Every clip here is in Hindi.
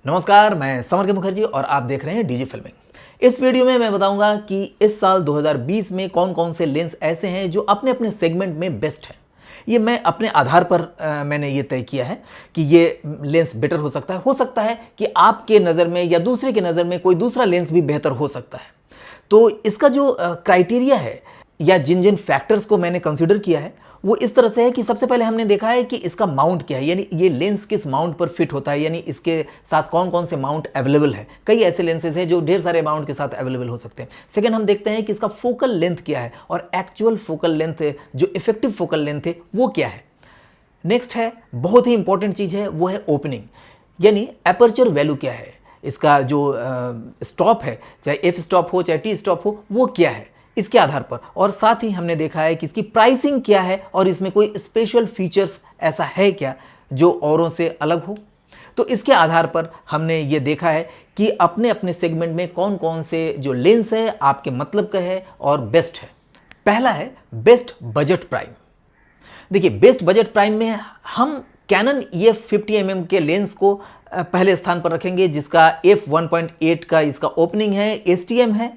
नमस्कार, मैं समर के मुखर्जी और आप देख रहे हैं डीजे फिल्मिंग। इस वीडियो में मैं बताऊंगा कि इस साल 2020 में कौन कौन से लेंस ऐसे हैं जो अपने अपने सेगमेंट में बेस्ट हैं। ये मैं अपने आधार पर मैंने ये तय किया है कि ये लेंस बेटर हो सकता है कि आपके नज़र में या दूसरे के नज़र में कोई दूसरा लेंस भी बेहतर हो सकता है। तो इसका जो क्राइटेरिया है या जिन जिन फैक्टर्स को मैंने कंसीडर किया है वो इस तरह से है कि सबसे पहले हमने देखा है कि इसका माउंट क्या है, यानी ये लेंस किस माउंट पर फिट होता है, यानी इसके साथ कौन कौन से माउंट अवेलेबल है। कई ऐसे लेंसेज हैं जो ढेर सारे माउंट के साथ अवेलेबल हो सकते हैं। सेकंड, हम देखते हैं कि इसका फोकल लेंथ क्या है और एक्चुअल फोकल लेंथ जो इफेक्टिव फोकल लेंथ है वो क्या है। नेक्स्ट है, बहुत ही इंपॉर्टेंट चीज़ है, वो है ओपनिंग, यानी एपर्चर वैल्यू क्या है, इसका जो स्टॉप है, चाहे एफ स्टॉप हो चाहे टी स्टॉप हो, वो क्या है इसके आधार पर। और साथ ही हमने देखा है कि इसकी प्राइसिंग क्या है और इसमें कोई स्पेशल फीचर्स ऐसा है क्या जो औरों से अलग हो। तो इसके आधार पर हमने ये देखा है कि अपने अपने सेगमेंट में कौन कौन से जो लेंस है आपके मतलब का है और बेस्ट है। पहला है बेस्ट बजट प्राइम। देखिए, बेस्ट बजट प्राइम में हम कैनन EF50mm के लेंस को पहले स्थान पर रखेंगे, जिसका f1.8 का इसका ओपनिंग है, STM है,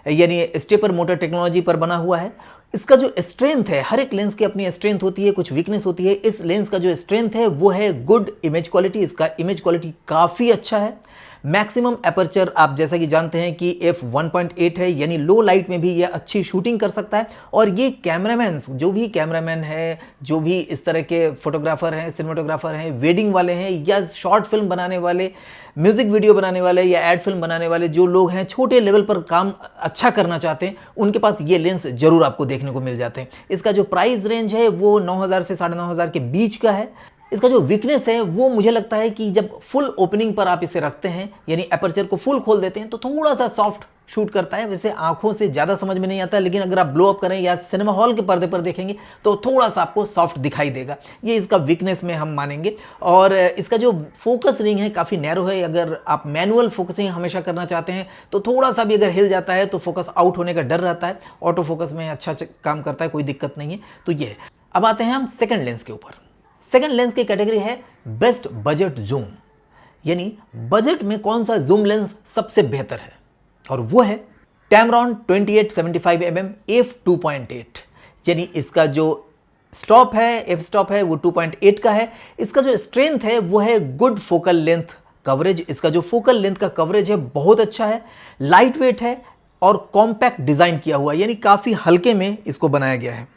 यानी स्टेपर मोटर टेक्नोलॉजी पर बना हुआ है। इसका जो स्ट्रेंथ है, हर एक लेंस की अपनी स्ट्रेंथ होती है, कुछ वीकनेस होती है। इस लेंस का जो स्ट्रेंथ है वो है गुड इमेज क्वालिटी। इसका इमेज क्वालिटी काफ़ी अच्छा है। मैक्सिमम एपर्चर आप जैसा कि जानते हैं कि f1.8 है, यानी लो लाइट में भी ये अच्छी शूटिंग कर सकता है। और ये कैमरामैन, जो भी कैमरामैन है, जो भी इस तरह के फोटोग्राफर हैं, सिनेमाटोग्राफर हैं, वेडिंग वाले हैं या शॉर्ट फिल्म बनाने वाले, म्यूजिक वीडियो बनाने वाले या एड फिल्म बनाने वाले, जो लोग हैं छोटे लेवल पर काम अच्छा करना चाहते हैं, उनके पास ये लेंस जरूर आपको देखने को मिल जाते हैं। इसका जो प्राइस रेंज है वो 9,000 से 9,500 के बीच का है। इसका जो वीकनेस है वो मुझे लगता है कि जब फुल ओपनिंग पर आप इसे रखते हैं, यानी एपर्चर को फुल खोल देते हैं, तो थोड़ा सा सॉफ्ट शूट करता है। वैसे आंखों से ज़्यादा समझ में नहीं आता, लेकिन अगर आप ब्लो अप करें या सिनेमा हॉल के पर्दे पर देखेंगे तो थोड़ा सा आपको सॉफ्ट दिखाई देगा। ये इसका वीकनेस में हम मानेंगे। और इसका जो फोकस रिंग है काफ़ी नैरो है। अगर आप मैनुअल फोकसिंग हमेशा करना चाहते हैं तो थोड़ा सा भी अगर हिल जाता है तो फोकस आउट होने का डर रहता है। ऑटो फोकस में अच्छा काम करता है, कोई दिक्कत नहीं है। तो ये है। अब आते हैं हम सेकेंड लेंस के ऊपर। सेकेंड लेंस की कैटेगरी है बेस्ट बजट जूम, यानी बजट में कौन सा जूम लेंस सबसे बेहतर है, और वो है Tamron 2875mm f2.8। यानी इसका जो स्टॉप है, एफ स्टॉप है, वो 2.8 का है। इसका जो स्ट्रेंथ है वो है गुड फोकल लेंथ कवरेज। इसका जो फोकल लेंथ का कवरेज है बहुत अच्छा है, लाइट वेट है और कॉम्पैक्ट डिजाइन किया हुआ है, यानी काफी हल्के में इसको बनाया गया है।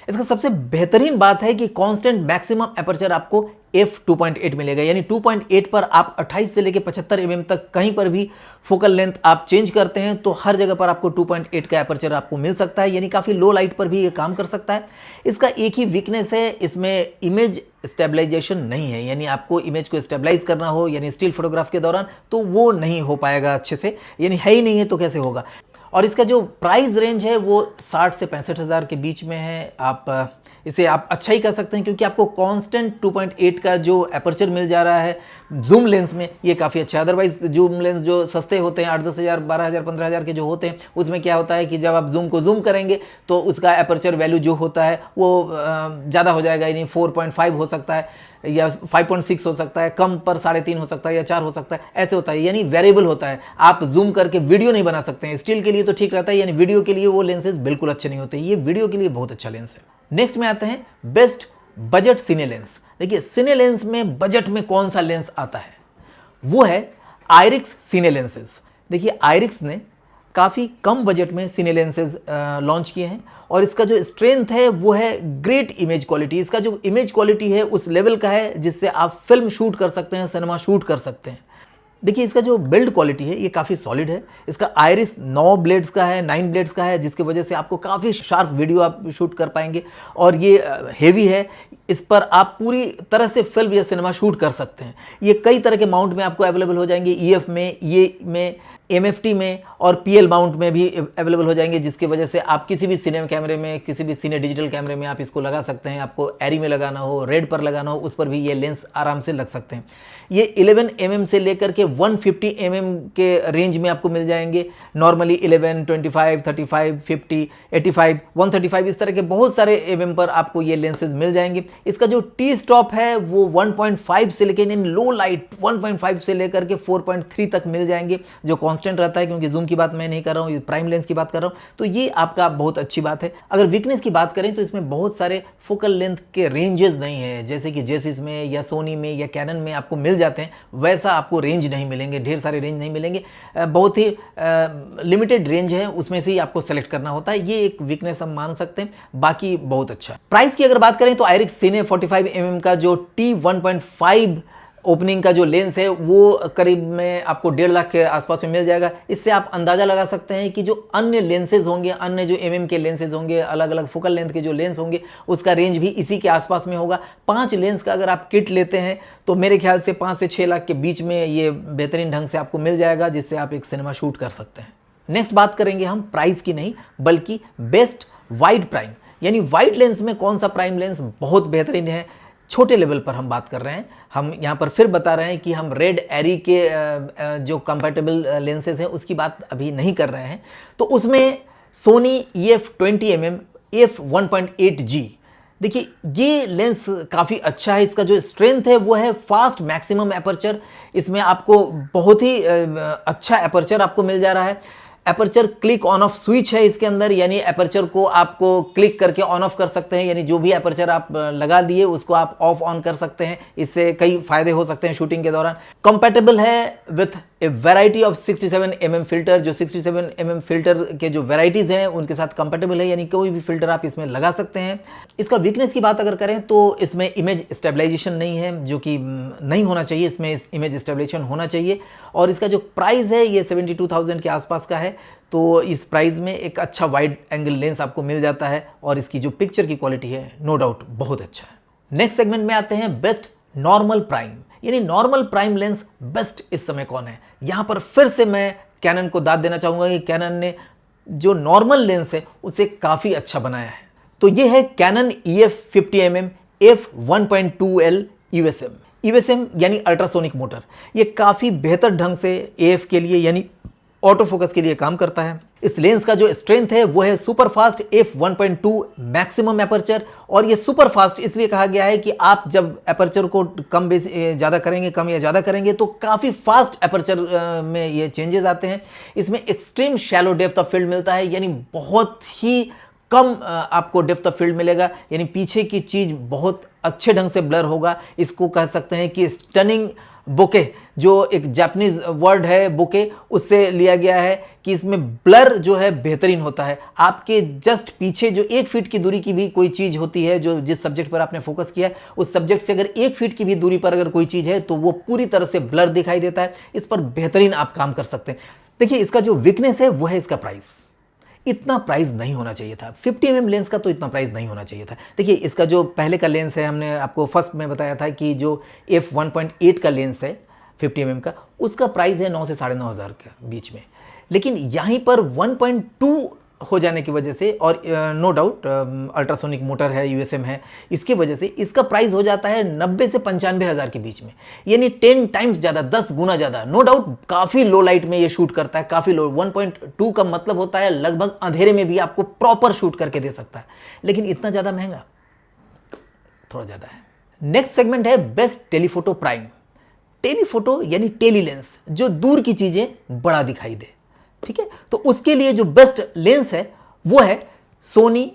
इसका सबसे बेहतरीन बात है कि कांस्टेंट मैक्सिमम एपर्चर आपको f2.8 मिलेगा, यानी 2.8 पर आप 28 से लेकर 75 mm तक कहीं पर भी फोकल लेंथ आप चेंज करते हैं तो हर जगह पर आपको 2.8 का एपर्चर आपको मिल सकता है, यानी काफ़ी लो लाइट पर भी ये काम कर सकता है। इसका एक ही वीकनेस है, इसमें इमेज स्टेबलाइजेशन नहीं है, यानी आपको इमेज को स्टेबलाइज करना हो, यानी स्टिल फोटोग्राफ के दौरान, तो वो नहीं हो पाएगा अच्छे से, यानी है ही नहीं है तो कैसे होगा। और इसका जो प्राइस रेंज है वो 60 से 65,000 के बीच में है। आप इसे आप अच्छा ही कर सकते हैं क्योंकि आपको कांस्टेंट 2.8 का जो एपर्चर मिल जा रहा है जूम लेंस में, ये काफ़ी अच्छा है। अदरवाइज जूम लेंस जो सस्ते होते हैं 8-10,000, 12,000, 15,000 के जो होते हैं, उसमें क्या होता है कि जब आप जूम को जूम करेंगे तो उसका एपर्चर वैल्यू जो होता है वो ज़्यादा हो जाएगा, यानी 4.5 हो सकता है या 5.6 हो सकता है, कम पर 3.5 हो सकता है या 4 हो सकता है, ऐसे होता है, यानी वेरिएबल होता है। आप जूम करके वीडियो नहीं बना सकते हैं। स्टिल के लिए तो ठीक रहता है, यानी वीडियो के लिए वो लेंसेज बिल्कुल अच्छे नहीं होते। ये वीडियो के लिए बहुत अच्छा लेंस है। नेक्स्ट में आते हैं बेस्ट बजट सिने लेंस। देखिए, सिने लेंस में बजट में कौन सा लेंस आता है, वो है आयरिक्स सिने लेंसेज। देखिए, आयरिक्स ने काफ़ी कम बजट में सिने लेंसेज लॉन्च किए हैं और इसका जो स्ट्रेंथ है वो है ग्रेट इमेज क्वालिटी। इसका जो इमेज क्वालिटी है उस लेवल का है जिससे आप फिल्म शूट कर सकते हैं, सिनेमा शूट कर सकते हैं। देखिए, इसका जो बिल्ड क्वालिटी है ये काफ़ी सॉलिड है। इसका आयरिस 9 ब्लेड्स का है, 9 ब्लेड्स का है, जिसकी वजह से आपको काफ़ी शार्प वीडियो आप शूट कर पाएंगे। और ये हेवी है, इस पर आप पूरी तरह से फिल्म या सिनेमा शूट कर सकते हैं। ये कई तरह के माउंट में आपको अवेलेबल हो जाएंगे, EF में, ये में, MFT में और PL माउंट में भी अवेलेबल हो जाएंगे, जिसकी वजह से आप किसी भी सिने कैमरे में, किसी भी सिने डिजिटल कैमरे में आप इसको लगा सकते हैं। आपको एरी में लगाना हो, रेड पर लगाना हो, उस पर भी ये लेंस आराम से लग सकते हैं। ये 11 mm से लेकर के 150 mm के रेंज में आपको मिल जाएंगे। नॉर्मली 11, 25, 35, 50, 85, 135 इस तरह के बहुत सारे mm पर आपको ये लेंसेज मिल जाएंगे। इसका जो टी स्टॉप है वो 1.5 से लेकर इन लो लाइट 1.5 से लेकर के 4.3 तक मिल जाएंगे, जो कांस्टेंट रहता है, क्योंकि जूम की बात मैं नहीं कर रहा हूँ, प्राइम लेंस की बात कर रहा हूँ। तो ये आपका बहुत अच्छी बात है। अगर वीकनेस की बात करें तो इसमें बहुत सारे फोकल लेंथ के रेंजेस नहीं है, जैसे कि जेसिस में या सोनी में या कैनन में आपको मिल जाते हैं, वैसा आपको रेंज नहीं मिलेंगे, ढेर सारे रेंज नहीं मिलेंगे, बहुत ही लिमिटेड रेंज है, उसमें से ही आपको सेलेक्ट करना होता है। ये एक वीकनेस हम मान सकते हैं, बाकी बहुत अच्छा है। प्राइस की अगर बात करें तो आयरिस सिने 45mm का जो T1.5 ओपनिंग का जो लेंस है वो करीब में आपको 1.5 लाख के आसपास में मिल जाएगा। इससे आप अंदाजा लगा सकते हैं कि जो अन्य लेंसेज होंगे, अन्य जो के लेंसेज होंगे, अलग अलग फोकल लेंथ के जो लेंस होंगे, उसका रेंज भी इसी के आसपास में होगा। 5 लेंस का अगर आप किट लेते हैं तो मेरे ख्याल से 5 से 6 लाख के बीच में ये बेहतरीन ढंग से आपको मिल जाएगा, जिससे आप एक सिनेमा शूट कर सकते हैं। नेक्स्ट बात करेंगे हम प्राइस की नहीं, बल्कि बेस्ट वाइड प्राइम, यानी वाइड लेंस में कौन सा प्राइम लेंस बहुत बेहतरीन है। छोटे लेवल पर हम बात कर रहे हैं। हम यहाँ पर फिर बता रहे हैं कि हम रेड एरी के जो कंपैटिबल लेंसेज हैं उसकी बात अभी नहीं कर रहे हैं। तो उसमें सोनी EF20mm f1.8G, देखिए ये लेंस काफ़ी अच्छा है। इसका जो स्ट्रेंथ है वो है फास्ट मैक्सिमम एपर्चर। इसमें आपको बहुत ही अच्छा एपर्चर आपको मिल जा रहा है। Aperture click on off switch है इसके अंदर, यानी एपर्चर को आपको क्लिक करके ऑन ऑफ कर सकते हैं, यानी जो भी एपर्चर आप लगा दिए उसको आप ऑफ ऑन कर सकते हैं। इससे कई फायदे हो सकते हैं शूटिंग के दौरान। कंपैटिबल है with A variety of 67mm filter, जो 67mm फिल्टर के जो वैरायटीज़ हैं उनके साथ कंपैटिबल है, यानी कोई भी फिल्टर आप इसमें लगा सकते हैं। इसका वीकनेस की बात अगर करें तो इसमें इमेज स्टेबलाइजेशन नहीं है, जो कि नहीं होना चाहिए, इसमें इमेज स्टेबलाइजेशन होना चाहिए। और इसका जो प्राइस है ये 72,000 के आसपास का है, तो इस प्राइस में एक अच्छा वाइड एंगल लेंस आपको मिल जाता है और इसकी जो पिक्चर की क्वालिटी है नो डाउट बहुत अच्छा है। नेक्स्ट सेगमेंट में आते हैं बेस्ट नॉर्मल प्राइम, यानी नॉर्मल प्राइम लेंस बेस्ट इस समय कौन है। यहां पर फिर से मैं कैनन को दाद देना चाहूंगा कि कैनन ने जो नॉर्मल लेंस है उसे काफी अच्छा बनाया है। तो ये है कैनन EF50mm f1.2L USM यानी अल्ट्रासोनिक मोटर। ये काफी बेहतर ढंग से AF के लिए यानी ऑटो फोकस के लिए काम करता है। इस लेंस का जो स्ट्रेंथ है वो है super fast f1.2 maximum aperture, और ये सुपर फास्ट इसलिए कहा गया है कि आप जब एपर्चर को कम ज़्यादा करेंगे, कम या ज़्यादा करेंगे तो काफ़ी फास्ट एपर्चर में ये चेंजेस आते हैं। इसमें extreme shallow depth of field मिलता है, यानी बहुत ही कम आपको डेप्थ ऑफ फील्ड मिलेगा, यानी पीछे की चीज़ बहुत अच्छे ढंग से ब्लर होगा। इसको कह सकते हैं कि स्टनिंग बोके, जो एक जापानीज वर्ड है बोके, उससे लिया गया है कि इसमें ब्लर जो है बेहतरीन होता है। आपके जस्ट पीछे जो 1 फीट की दूरी की भी कोई चीज़ होती है, जो जिस सब्जेक्ट पर आपने फोकस किया है उस सब्जेक्ट से अगर 1 फीट की भी दूरी पर अगर कोई चीज़ है तो वो पूरी तरह से ब्लर दिखाई देता है। इस पर बेहतरीन आप काम कर सकते हैं। देखिए इसका जो वीकनेस है वो है इसका प्राइस। इतना प्राइस नहीं होना चाहिए था 50mm लेंस का, तो इतना प्राइस नहीं होना चाहिए था। देखिए इसका जो पहले का लेंस है, हमने आपको फर्स्ट में बताया था कि जो f1.8 का लेंस है 50mm का, उसका प्राइस है 9 से 9,500 के बीच में। लेकिन यहीं पर 1.2 हो जाने की वजह से, और नो डाउट अल्ट्रासोनिक मोटर है, USM है, इसकी वजह से इसका प्राइस हो जाता है 90 से 95,000 के बीच में, यानी 10 टाइम्स ज़्यादा, 10 गुना ज़्यादा। नो डाउट काफ़ी लो लाइट में ये शूट करता है, काफ़ी लो। 1.2 का मतलब होता है लगभग अंधेरे में भी आपको प्रॉपर शूट करके दे सकता है, लेकिन इतना ज़्यादा महंगा थोड़ा ज़्यादा है। नेक्स्ट सेगमेंट है बेस्ट टेलीफोटो प्राइम। टेलीफोटो यानी टेली लेंस, जो दूर की चीज़ें बड़ा दिखाई दे, ठीक है। तो उसके लिए जो बेस्ट लेंस है वो है Soni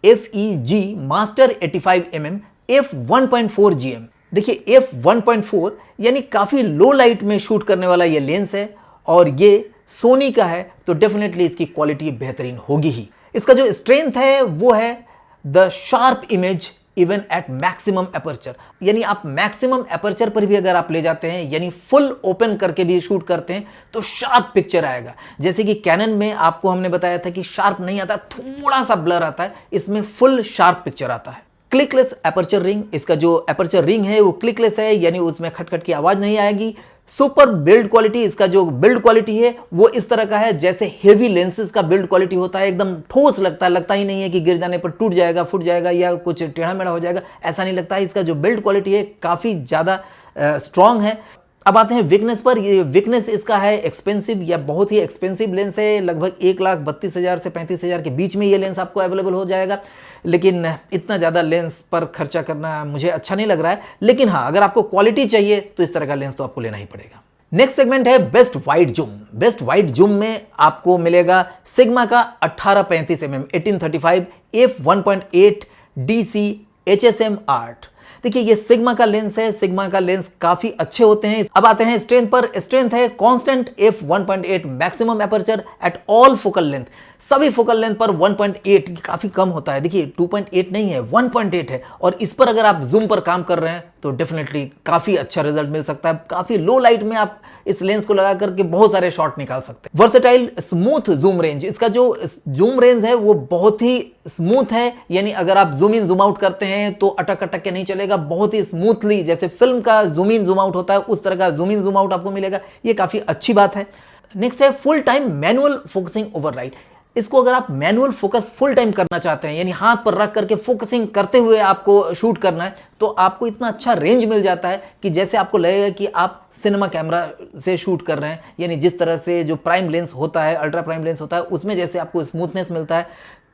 FEG master 85mm f1.4GM। देखिए f1.4 यानी काफी लो लाइट में शूट करने वाला ये लेंस है, और ये सोनी का है, तो डेफिनेटली इसकी क्वालिटी बेहतरीन होगी ही। इसका जो स्ट्रेंथ है वो है the sharp image even at maximum aperture, यानी आप मैक्सिमम एपर्चर पर भी अगर आप ले जाते हैं, यानी फुल ओपन करके भी शूट करते हैं, तो शार्प पिक्चर आएगा। जैसे कि कैनन में आपको हमने बताया था कि शार्प नहीं आता, थोड़ा सा ब्लर आता है, इसमें फुल शार्प पिक्चर आता है। क्लिकलेस एपर्चर रिंग, इसका जो एपर्चर रिंग है वो क्लिकलेस है, यानी उसमें खटखट की आवाज नहीं आएगी। सुपर बिल्ड क्वालिटी, इसका जो बिल्ड क्वालिटी है वो इस तरह का है जैसे हेवी लेंसेज का बिल्ड क्वालिटी होता है, एकदम ठोस लगता है, लगता ही नहीं है कि गिर जाने पर टूट जाएगा, फूट जाएगा या कुछ टेढ़ा मेढ़ा हो जाएगा, ऐसा नहीं लगता है। इसका जो बिल्ड क्वालिटी है काफ़ी ज़्यादा स्ट्रॉन्ग है। अब आते हैं वीकनेस पर। ये वीकनेस इसका है एक्सपेंसिव या बहुत ही एक्सपेंसिव लेंस है। लगभग 1,32,000 से 35,000 के बीच में ये लेंस आपको अवेलेबल हो जाएगा, लेकिन इतना ज़्यादा लेंस पर खर्चा करना मुझे अच्छा नहीं लग रहा है। लेकिन हाँ, अगर आपको क्वालिटी चाहिए तो इस तरह का लेंस तो आपको लेना ही पड़ेगा। नेक्स्ट सेगमेंट है best wide zoom. Best wide zoom में आपको मिलेगा सिग्मा का 1835 mm 1835 f1.8 DC HSM art. देखिए ये सिग्मा का लेंस है, सिग्मा का लेंस काफी अच्छे होते हैं। अब आते हैं स्ट्रेंथ पर। स्ट्रेंथ है constant f1.8 maximum aperture at all focal length. सभी फोकल लेंथ पर 1.8 काफी कम होता है। देखिए 2.8 नहीं है, 1.8 है, और इस पर अगर आप जूम पर काम कर रहे हैं तो डेफिनेटली काफी अच्छा रिजल्ट मिल सकता है। काफी लो लाइट में आप इस लेंस को लगा करके बहुत सारे शॉट निकाल सकते हैं। Versatile smooth zoom range. इसका जो जूम रेंज है वो बहुत ही स्मूथ है, यानी अगर आप जूम इन जूम आउट करते हैं तो अटक अटक के नहीं चलेगा, बहुत ही स्मूथली, जैसे फिल्म का जूम इन जूम आउट होता है उस तरह का जूम इन जूम आउट आपको मिलेगा। ये काफी अच्छी बात है। नेक्स्ट है full time manual focusing override. इसको अगर आप मैनुअल फोकस फुल टाइम करना चाहते हैं, यानी हाथ पर रख करके फोकसिंग करते हुए आपको शूट करना है, तो आपको इतना अच्छा रेंज मिल जाता है कि जैसे आपको लगेगा कि आप सिनेमा कैमरा से शूट कर रहे हैं। यानी जिस तरह से जो प्राइम लेंस होता है, अल्ट्रा प्राइम लेंस होता है, उसमें जैसे आपको स्मूथनेस मिलता है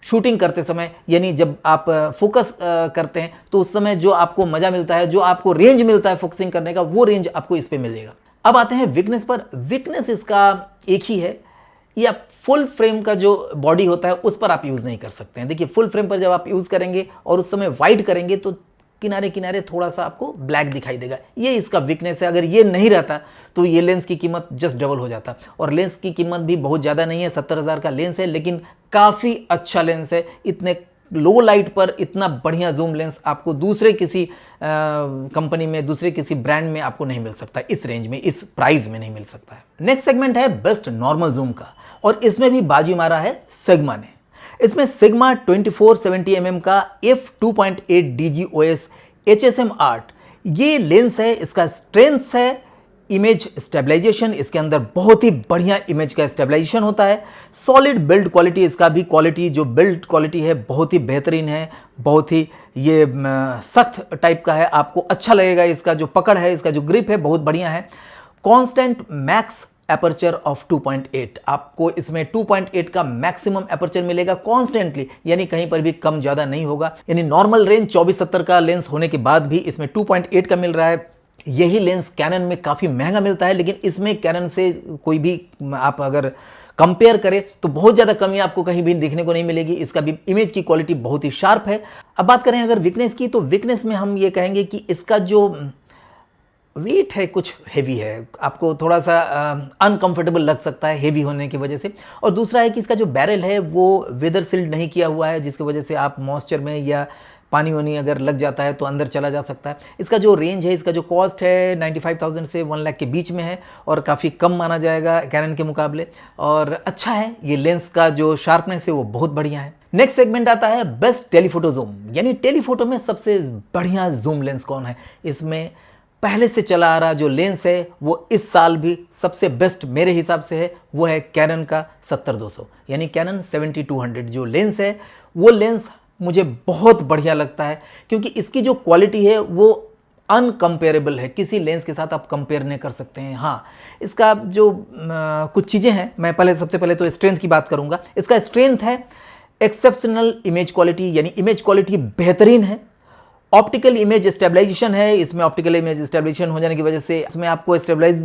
शूटिंग करते समय, यानी जब आप फोकस करते हैं तो उस समय जो आपको मजा मिलता है, जो आपको रेंज मिलता है फोकसिंग करने का, वो रेंज आपको इस पे मिलेगा। अब आते हैं वीकनेस पर। वीकनेस इसका एक ही है, या फुल फ्रेम का जो बॉडी होता है उस पर आप यूज़ नहीं कर सकते हैं। देखिए फुल फ्रेम पर जब आप यूज़ करेंगे और उस समय वाइड करेंगे तो किनारे किनारे थोड़ा सा आपको ब्लैक दिखाई देगा। ये इसका वीकनेस है। अगर ये नहीं रहता तो ये लेंस की कीमत जस्ट डबल हो जाता, और लेंस की कीमत भी बहुत ज़्यादा नहीं है, 70,000 का लेंस है, लेकिन काफ़ी अच्छा लेंस है। इतने लो लाइट पर इतना बढ़िया जूम लेंस आपको दूसरे किसी कंपनी में, दूसरे किसी ब्रांड में आपको नहीं मिल सकता, इस रेंज में, इस प्राइस में नहीं मिल सकता है। नेक्स्ट सेगमेंट है बेस्ट नॉर्मल जूम का, और इसमें भी बाजी मारा है सिग्मा ने। इसमें सिग्मा 2470 mm का f2.8 DGOS HSM आर्ट ये लेंस है। इसका स्ट्रेंथ है इमेज स्टेबलाइजेशन। इसके अंदर बहुत ही बढ़िया इमेज का स्टेबलाइजेशन होता है। सॉलिड बिल्ड क्वालिटी, इसका भी क्वालिटी जो बिल्ड क्वालिटी है बहुत ही बेहतरीन है, बहुत ही ये सख्त टाइप का है, आपको अच्छा लगेगा। इसका जो पकड़ है, इसका जो ग्रिप है बहुत बढ़िया है। कांस्टेंट मैक्स एपर्चर ऑफ 2.8, आपको इसमें 2.8 का मैक्सिमम एपर्चर मिलेगा कॉन्स्टेंटली, यानी कहीं पर भी कम ज्यादा नहीं होगा। यानी नॉर्मल रेंज 2470 का लेंस होने के बाद भी इसमें 2.8 का मिल रहा है। यही लेंस कैनन में काफी महंगा मिलता है, लेकिन इसमें कैनन से कोई भी आप अगर कंपेयर करें तो बहुत ज्यादा कमी आपको कहीं भी देखने को नहीं मिलेगी। इसका भी इमेज की क्वालिटी बहुत ही शार्प है। अब बात करें अगर वीकनेस की, तो वीकनेस में हम ये कहेंगे कि इसका जो वेट है कुछ हेवी है, आपको थोड़ा सा अनकंफर्टेबल लग सकता है हेवी होने की वजह से। और दूसरा है कि इसका जो बैरल है वो वेदर सील्ड नहीं किया हुआ है, जिसकी वजह से आप मॉइस्चर में या पानी वानी अगर लग जाता है तो अंदर चला जा सकता है। इसका जो रेंज है, इसका जो कॉस्ट है 95,000 से 1 लाख के बीच में है, और काफ़ी कम माना जाएगा कैनन के मुकाबले, और अच्छा है। ये लेंस का जो शार्पनेस है वो बहुत बढ़िया है। नेक्स्ट सेगमेंट आता है बेस्ट टेलीफोटो जूम, यानी टेलीफोटो में सबसे बढ़िया जूम लेंस कौन है। इसमें पहले से चला आ रहा जो लेंस है वो इस साल भी सबसे बेस्ट मेरे हिसाब से है, वो है कैनन का 70-200, यानी कैनन 7200 जो लेंस है, वो लेंस मुझे बहुत बढ़िया लगता है, क्योंकि इसकी जो क्वालिटी है वो अनकंपेरेबल है, किसी लेंस के साथ आप कंपेयर नहीं कर सकते हैं। हाँ, इसका जो कुछ चीज़ें हैं, मैं सबसे पहले तो स्ट्रेंथ की बात करूंगा। इसका स्ट्रेंथ है एक्सेप्शनल इमेज क्वालिटी, यानी इमेज क्वालिटी बेहतरीन है। ऑप्टिकल इमेज स्टेबलाइजेशन है, इसमें ऑप्टिकल इमेज स्टेबलाइजेशन हो जाने की वजह से इसमें आपको स्टेबलाइज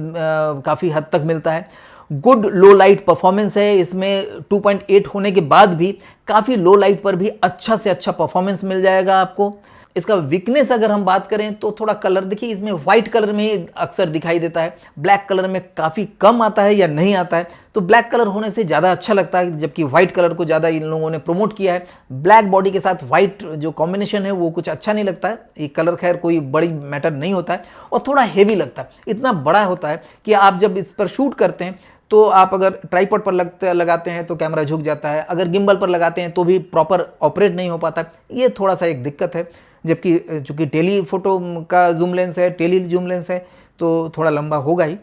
काफ़ी हद तक मिलता है। गुड लो लाइट परफॉर्मेंस है, इसमें 2.8 होने के बाद भी काफ़ी लो लाइट पर भी अच्छा से अच्छा परफॉर्मेंस मिल जाएगा आपको। इसका वीकनेस अगर हम बात करें तो थोड़ा कलर, देखिए इसमें व्हाइट कलर में ही अक्सर दिखाई देता है, ब्लैक कलर में काफ़ी कम आता है या नहीं आता है। तो ब्लैक कलर होने से ज़्यादा अच्छा लगता है, जबकि व्हाइट कलर को ज़्यादा इन लोगों ने प्रमोट किया है। ब्लैक बॉडी के साथ व्हाइट जो कॉम्बिनेशन है वो कुछ अच्छा नहीं लगता है। ये कलर खैर कोई बड़ी मैटर नहीं होता है, और थोड़ा हेवी लगता है। इतना बड़ा होता है कि आप जब इस पर शूट करते हैं तो आप अगर ट्राइपॉड पर लगाते हैं तो कैमरा झुक जाता है, अगर गिम्बल पर लगाते हैं तो भी प्रॉपर ऑपरेट नहीं हो पाता। ये थोड़ा सा एक दिक्कत है, जबकि चूंकि टेली फोटो का जूम लेंस है, टेली जूम लेंस है, तो थोड़ा लंबा होगा ही।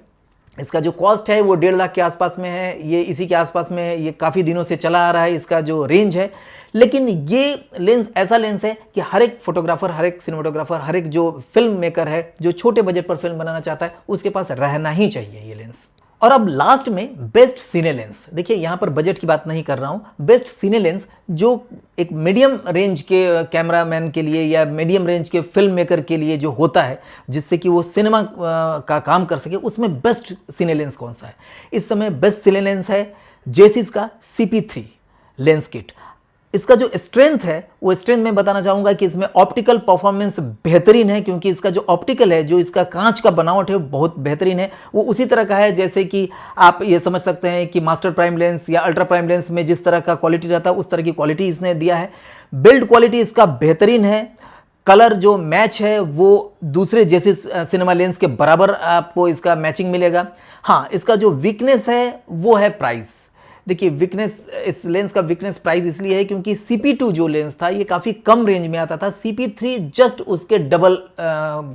इसका जो कॉस्ट है वो 1.5 लाख के आसपास में है, ये इसी के आसपास में है, ये काफ़ी दिनों से चला आ रहा है इसका जो रेंज है। लेकिन ये लेंस ऐसा लेंस है कि हर एक फोटोग्राफर, हर एक सिनेमाटोग्राफर, हर एक जो फिल्म मेकर है जो छोटे बजट पर फिल्म बनाना चाहता है उसके पास रहना ही चाहिए ये लेंस। और अब लास्ट में बेस्ट सिने लेंस। देखिए यहाँ पर बजट की बात नहीं कर रहा हूँ, बेस्ट सिने लेंस जो एक मीडियम रेंज के कैमरामैन के लिए या मीडियम रेंज के फिल्म मेकर के लिए जो होता है जिससे कि वो सिनेमा का काम कर सके, उसमें बेस्ट सिने लेंस कौन सा है? इस समय बेस्ट सिने लेंस है जेसिस का CP3 लेंस किट। इसका जो स्ट्रेंथ है वो स्ट्रेंथ मैं बताना चाहूँगा कि इसमें ऑप्टिकल परफॉर्मेंस बेहतरीन है, क्योंकि इसका जो ऑप्टिकल है, जो इसका कांच का बनावट है वो बहुत बेहतरीन है। वो उसी तरह का है जैसे कि आप ये समझ सकते हैं कि मास्टर प्राइम लेंस या अल्ट्रा प्राइम लेंस में जिस तरह का क्वालिटी रहता है उस तरह की क्वालिटी इसने दिया है। बिल्ड क्वालिटी इसका बेहतरीन है। कलर जो मैच है वो दूसरे जैसे सिनेमा लेंस के बराबर आपको इसका मैचिंग मिलेगा। हाँ, इसका जो वीकनेस है वो है प्राइस। देखिए वीकनेस, इस लेंस का वीकनेस प्राइस इसलिए है क्योंकि CP2 जो लेंस था ये काफ़ी कम रेंज में आता था, CP3 जस्ट उसके डबल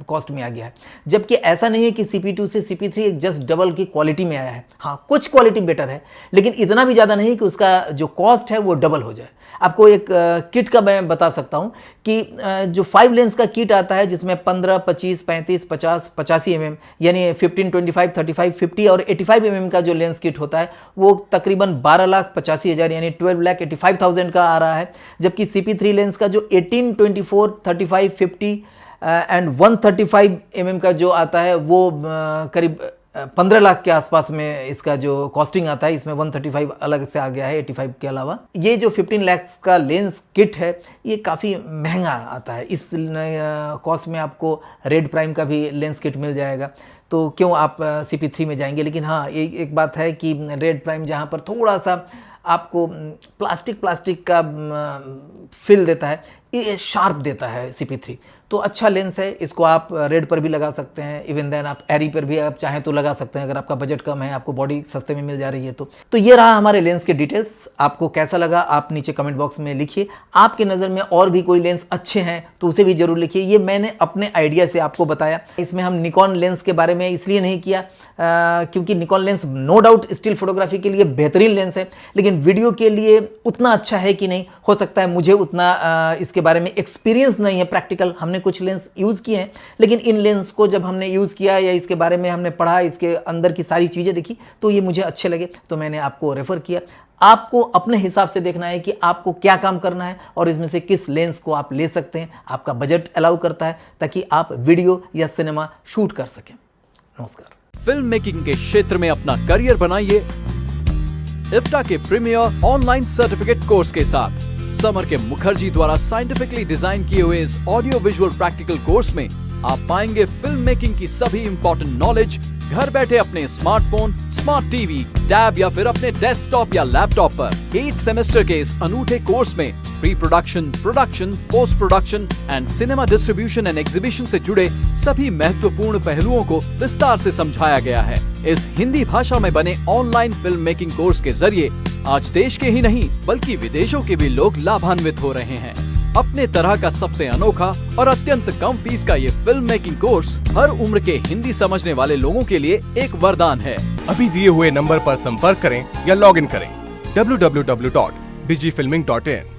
कॉस्ट में आ गया है। जबकि ऐसा नहीं है कि CP2 से CP3 जस्ट डबल की क्वालिटी में आया है। हाँ, कुछ क्वालिटी बेटर है लेकिन इतना भी ज़्यादा नहीं कि उसका जो कॉस्ट है वो डबल हो जाए। आपको एक किट का मैं बता सकता हूँ कि जो 5 लेंस का किट आता है जिसमें 15, 25, 35, 50, 85 mm यानी 15, 25, 35, 50 और 85 mm का जो लेंस किट होता है वो तकरीबन 12,85,000 यानी 12,85,000 का आ रहा है। जबकि CP3 लेंस का जो 18, 24, 35, 50 एंड 135 mm का जो आता है वो करीब 15 लाख के आसपास में इसका जो कॉस्टिंग आता है। इसमें 135 अलग से आ गया है 85 के अलावा। ये जो 15 लाख का लेंस किट है ये काफ़ी महंगा आता है। इस कॉस्ट में आपको रेड प्राइम का भी लेंस किट मिल जाएगा, तो क्यों आप CP3 में जाएंगे। लेकिन हाँ, एक बात है कि रेड प्राइम जहाँ पर थोड़ा सा आपको प्लास्टिक का फील देता है, ये शार्प देता है CP3। तो अच्छा लेंस है, इसको आप रेड पर भी लगा सकते हैं, इवन देन आप एरी पर भी आप चाहें तो लगा सकते हैं अगर आपका बजट कम है, आपको बॉडी सस्ते में मिल जा रही है तो ये रहा हमारे लेंस के डिटेल्स। आपको कैसा लगा आप नीचे कमेंट बॉक्स में लिखिए। आपकी नज़र में और भी कोई लेंस अच्छे हैं तो उसे भी जरूर लिखिए। ये मैंने अपने आइडिया से आपको बताया। इसमें हम निकॉन लेंस के बारे में इसलिए नहीं किया क्योंकि Nikon lens no doubt still photography के लिए बेहतरीन लेंस है, लेकिन वीडियो के लिए उतना अच्छा है कि नहीं, हो सकता है मुझे उतना इसके बारे में एक्सपीरियंस नहीं है प्रैक्टिकल। हमने कुछ लेंस यूज़ किए हैं लेकिन इन लेंस को जब हमने यूज़ किया या इसके बारे में हमने पढ़ा, इसके अंदर की सारी चीज़ें देखी तो ये मुझे अच्छे लगे, तो मैंने आपको रेफ़र किया। आपको अपने हिसाब से देखना है कि आपको क्या काम करना है और इसमें से किस लेंस को आप ले सकते हैं, आपका बजट अलाउ करता है, ताकि आप वीडियो या सिनेमा शूट कर सकें। नमस्कार। फिल्म मेकिंग के क्षेत्र में अपना करियर बनाइए इफ्टा के प्रीमियर ऑनलाइन सर्टिफिकेट कोर्स के साथ। समर के मुखर्जी द्वारा साइंटिफिकली डिजाइन किए हुए इस ऑडियो विजुअल प्रैक्टिकल कोर्स में आप पाएंगे फिल्म मेकिंग की सभी इंपॉर्टेंट नॉलेज घर बैठे अपने स्मार्टफोन, स्मार्ट टीवी, टैब या फिर अपने डेस्कटॉप या लैपटॉप पर। 8 सेमेस्टर के इस अनूठे कोर्स में pre production, production, post production and cinema distribution and exhibition से जुड़े सभी महत्वपूर्ण पहलुओं को विस्तार से समझाया गया है। इस हिंदी भाषा में बने ऑनलाइन फिल्म मेकिंग कोर्स के जरिए आज देश के ही नहीं बल्कि विदेशों के भी लोग लाभान्वित हो रहे हैं। अपने तरह का सबसे अनोखा और अत्यंत कम फीस का ये फिल्म मेकिंग कोर्स हर उम्र के हिंदी समझने वाले लोगों के लिए एक वरदान है। अभी दिए हुए नंबर पर संपर्क करें या लॉग इन करें www.digifilming.in।